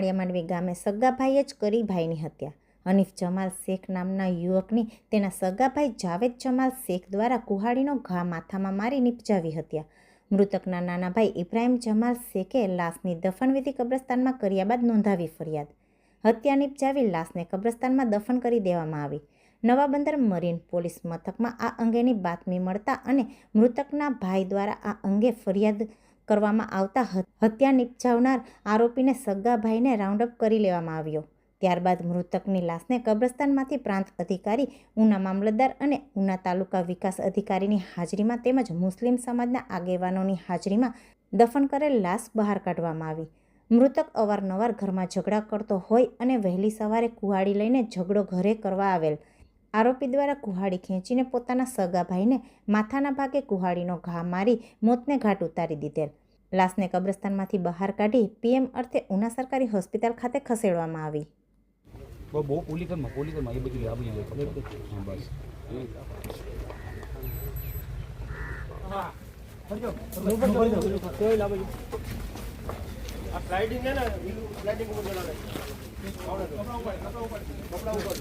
કાળિયા માંડવી ગામે સગા ભાઈએ જ કરી ભાઈની હત્યા। હનીફ જમાલ શેખ નામના યુવકની તેના સગા ભાઈ જાવેદ જમાલ શેખ દ્વારા કુહાડીનો ઘા માથામાં મારી નિપજાવી હત્યા। મૃતકના નાના ભાઈ ઇબ્રાહીમ જમાલ શેખે લાશની દફનવિધિ કબ્રસ્તાનમાં કર્યા બાદ નોંધાવી ફરિયાદ। હત્યા નિપજાવી લાશને કબ્રસ્તાનમાં દફન કરી દેવામાં આવી। નવા બંદર મરીન પોલીસ મથકમાં આ અંગેની બાતમી મળતા અને મૃતકના ભાઈ દ્વારા આ અંગે ફરિયાદ કરવામાં આવતા હત્યા નિપજાવનાર આરોપીને સગા ભાઈને રાઉન્ડઅપ કરી લેવામાં આવ્યો। ત્યારબાદ મૃતકની લાશને કબ્રસ્તાનમાંથી પ્રાંત અધિકારી, ઉના મામલતદાર અને ઉના તાલુકા વિકાસ અધિકારીની હાજરીમાં તેમજ મુસ્લિમ સમાજના આગેવાનોની હાજરીમાં દફન કરેલ લાશ બહાર કાઢવામાં આવી। મૃતક અવારનવાર ઘરમાં ઝઘડા કરતો હોય અને વહેલી સવારે કુહાડી લઈને ઝઘડો ઘરે કરવા આવેલ। આરોપી દ્વારા કુહાડી ખેંચીને પોતાના સગા ભાઈને માથાના ભાગે કુહાડીનો ઘા મારી મોતને ઘાટ ઉતારી દીધેલ। લાશને કબ્રસ્તાનમાંથી બહાર કાઢી પીએમ અર્થે ઉના સરકારી હોસ્પિટલ ખાતે ખસેડવામાં આવી। બહુ પોલીકરમાં એ બધી આવી જાય બસ હા આ સ્લાઇડિંગ है ना स्लाइडिंग को चला रहे कपड़ा ऊपर